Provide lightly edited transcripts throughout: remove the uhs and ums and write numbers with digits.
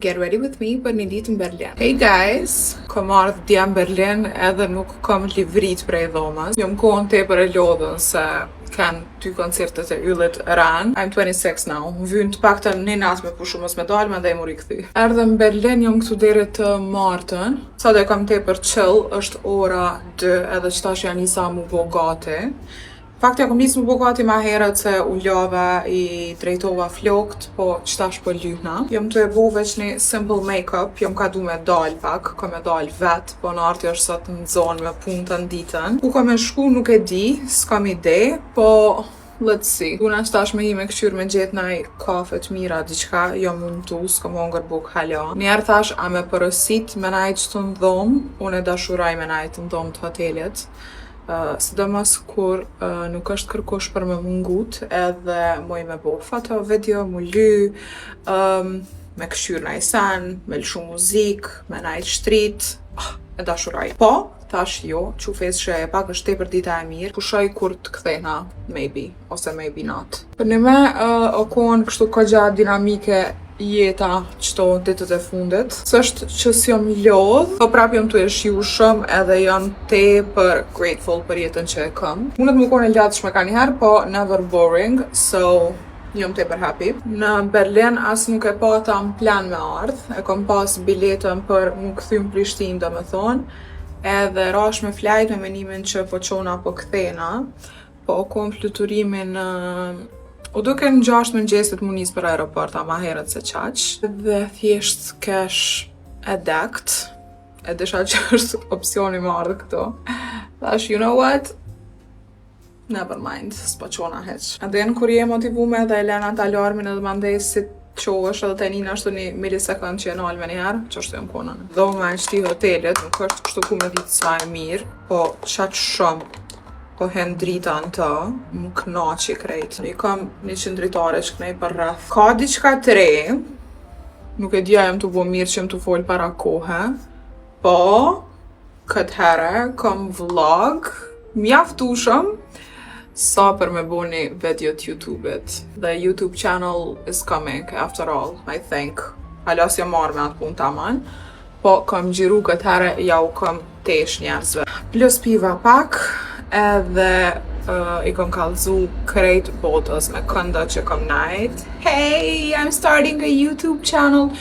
Get ready with me për një ditë në Berlin. Hey guys, kom ardhë dje në Berlin edhe nuk kom livrit prej dhomës. Jom kohën tepër e lodhën se kanë 2 koncertet e yllit ran. I'm 26 now. Më vynë të paktën një natë me pushu mos me dalë, mandej mu rikthi. Erdhe në Berlin, jom këtu deri të martën. Sa dhe kam tepër chill, është ora 2 edhe qëtash janë nisa mu bo gati. Fakti kom nisë më bo gati ma herët se u lava I drejtova flokt, po qëtash po lyhna. Jom të e bo veç një simple make-up, jom ka du me dal pak, ka me dal vet, po në arti është sot në zonë me punë të nditën. Ku ka me shku nuk e di, s'kam ide, po let's see. Duna qëtash me hi me këshyr me gjetë naj kafe të mira, diqka, jom unë tu, s'kom hongër buk hala. Njerë thash, a me përësit me najt që të në dhomë, unë e dashuraj me najt në dhomë të hotelit. Sidomos kur nuk është kërkosh për me mungut edhe moj me bo foto, video, mu ly, me këshyr naj sen, me lëshu muzik, me najt shtrit, e dashuraj. Po, thash jo, qufes që e pak është tepër dita e mirë, pushoj kur të kthena, maybe, ose maybe not. Për një me, o kohën kështu kogja dinamike jeta qëto ditët e fundit. S'është që s'jom lodh, po prap jom të e shiushëm edhe jom tepër grateful për jetën që e kam. Mundet më konë e latshme ka njëherë, po never boring, so jom tepër happy. Në Berlin as nuk e pata në plan me ardh, e kom pas biletën për më kthy në Prishtinë do me thonë, edhe rash me flajt me menimin që po qona po kthena, po kom fluturimin U duke në 6 mëngjesit mu nis për aeroporta ma herët se qaq. Dhe thjesht kesh e dekt. E desha që është opcioni më ardhë këto. Thash, you know what? Never mind, s'po qona heq. Edhe kur je motivume dhe e lena të alarmin edhe mandej si qohësh edhe të njën ashtu një milisekund që e nalë me njëherë, që është të jom konën. Dhoma e qti hotelit, nuk është kështu ku me ditë sa e mirë, po qaq shumë po hen drita në të, më knaqi krejt. I kam 100 dritare që knej për rreth. Ka diqka të re, nuk e dja jem të bo mirë që jem të folë para kohë, po këtë herë kam vlog, mjaftushëm, sa për me bo një video të YouTube-it. The YouTube channel is coming, after all, I think. Halas jam marrë me atë punë taman, po kam gjiru këtë herë, ja u kam tesh njerëzve. Plus piva pak, edhe I kom kallzu krejt botës me kënda që kom najt. Hey, I'm starting a YouTube channel.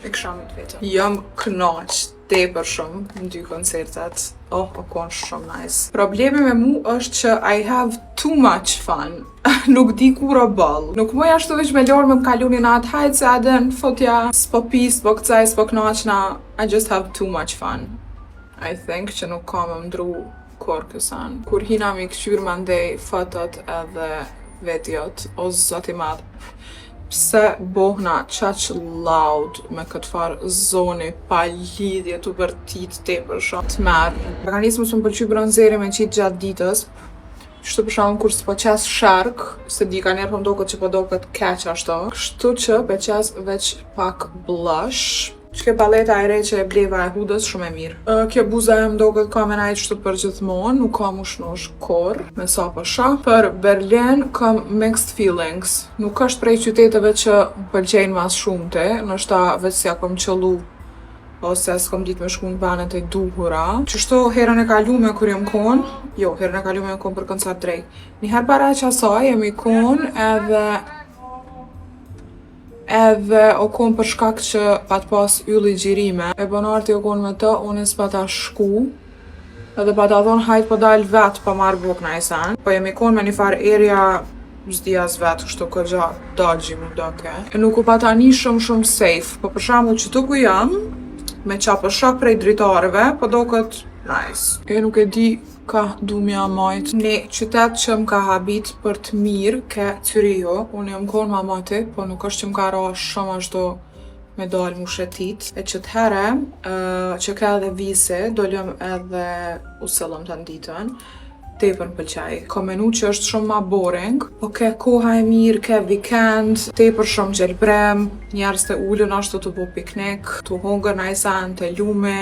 E këshamit vetëm. Jam knaq tepër shumë në 2 koncertet. O konë shumë nice. Problemi me mu është që I have too much fun. Nuk di kur o ball. Nuk muj ashtu veç me lorë me më kaluni në atë hajtë se adën fotja s'po pi, s'po këcaj, s'po knaqna. I just have too much fun. I think që nuk ka me mdru kur kësan. Kur hina mi këshyr mandej fotot edhe videot, o zoti madh. Pse bohna qaq loud me këtë farë zoni pa lidhje të bërtit tepër shumë të merë. Organismë së më pëlqy bronzeri me qitë gjatë ditës, Kështu për shkakun kur s'po qes shark, se di ka njerë po m'doket që po doket keq ashtu. Kështu që pe qes veç pak blush. Çke paleta e re që e bleva e hudës shumë e mirë. Kjo buza e m'doket ka me najt shtu për gjithmonë, nuk ka mushnosh kur, me sa po shoh. Për Berlin kam mixed feelings. Nuk është prej qyteteve që m'pëlqejnë mas shumëte, nështë veç si ja kom qëllu ose s'kom ditë me shku në banet e duhura. Qështu herën e kalume kur jem kon, herën e kalume jem kon për koncert drejt. Njëherë para qasaj jemi kon edhe o kon për shkak që pat pas ylli gjirime. E bonarti o kon me të, unë s'pata shku, edhe pata thonë hajt po dal vet pa marrë buk na i sen. Po jemi kon me një farë erja zdijas vet, kështu këgja dodgy mu doke. E nuk u pata një shumë safe, po për shembull që tu ku jam, me qa për shak prej dritareve, po doket nice. E nuk e di ka du mja majt. Një qytet që m'ka habit për të mirë ke Züricho, unë jam kon mamati, po nuk është që m'ka ra shumë ashtu me dal mu shetit. E që t'here, që ka edhe vise, dollëm edhe u sëllëm të nditën, tepër m'pëlqej. Ka menu që është shumë ma boring, po ke koha e mirë, ke weekend, tepër shumë gjelbrem, njerëz të ulën ashtu të bo piknik, të hongër naj sen, të lume,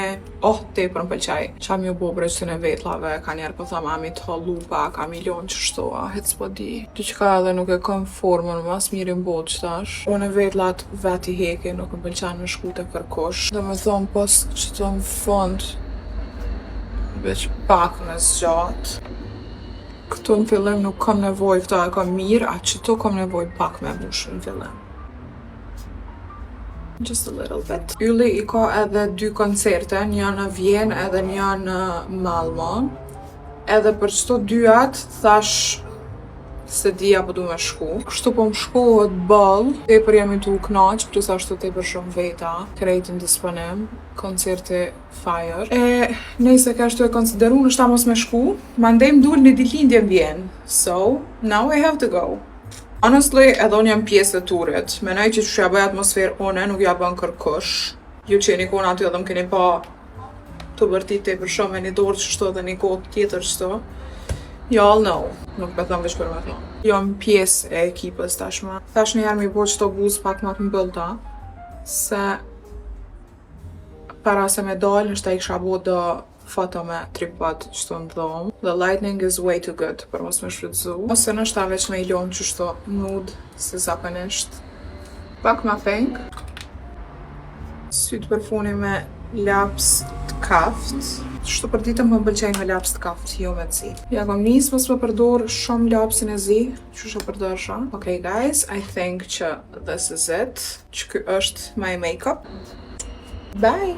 tepër m'pëlqej. Qa m'ju bo brëqtën e vetlave, ka njerë po tham ami të hallupa, ka milion që shtoa, hec s'po di. Diqka edhe nuk e kom formën, mas mirë m'botë qëtash. Unë e vetlat veti heke, nuk m'pëlqen me shku te kërkush. Dhe me thonë pos që të në fund, veç pak në zgjat. Këtu në fillim nuk kam nevoj, këto e kam mirë, a qëto kam nevoj pak me mush në fillim. Just a little bit. Ylli i ka edhe 2 koncerte, një në Vjenë edhe një në Malmö. Edhe për çto dyat thash se dija po du me shku. Kështu po më shkohet ball, tepër jam i tu knaq, plus ashtu tepër shumë veta, krejt në disponim, koncerti fire. E nëse ka ashtu e konsideru në shta mos me shku, mandej m'dul në ditëlindje në Vjenë. So, now I have to go. Honestly, edhe unë jam pjesë e turit. Menoj që që ja bëj atmosferë one, nuk ja bën kërkush. Ju që një kona aty edhe më keni pa të bërtit tepër shumë e një dorë qështu edhe një kohë tjetër qështu. Y'all know, nuk me thëmë veç për me thëmë. Jam pjesë e ekipës tashma. Tash njëherë mi bo qëto buzë pak ma të mbëllta, se para se me dalë nështë ta i kisha bo do foto me tripod qështu në dhomë. The lighting is way too good për mos me shfrytzu. Ose nështë ta veç me i lonë qështu nude, si zakonisht. Pak ma pink. Sytë për funi me laps të kaft. Shtu për ditëm më pëlqejnë me laps të kaft, jo me zi. Ja kom nis mos më përdor shumë lapsin e zi, që shë përdorsha. Okay guys, I think që this is it. Që ky është my makeup. Bye!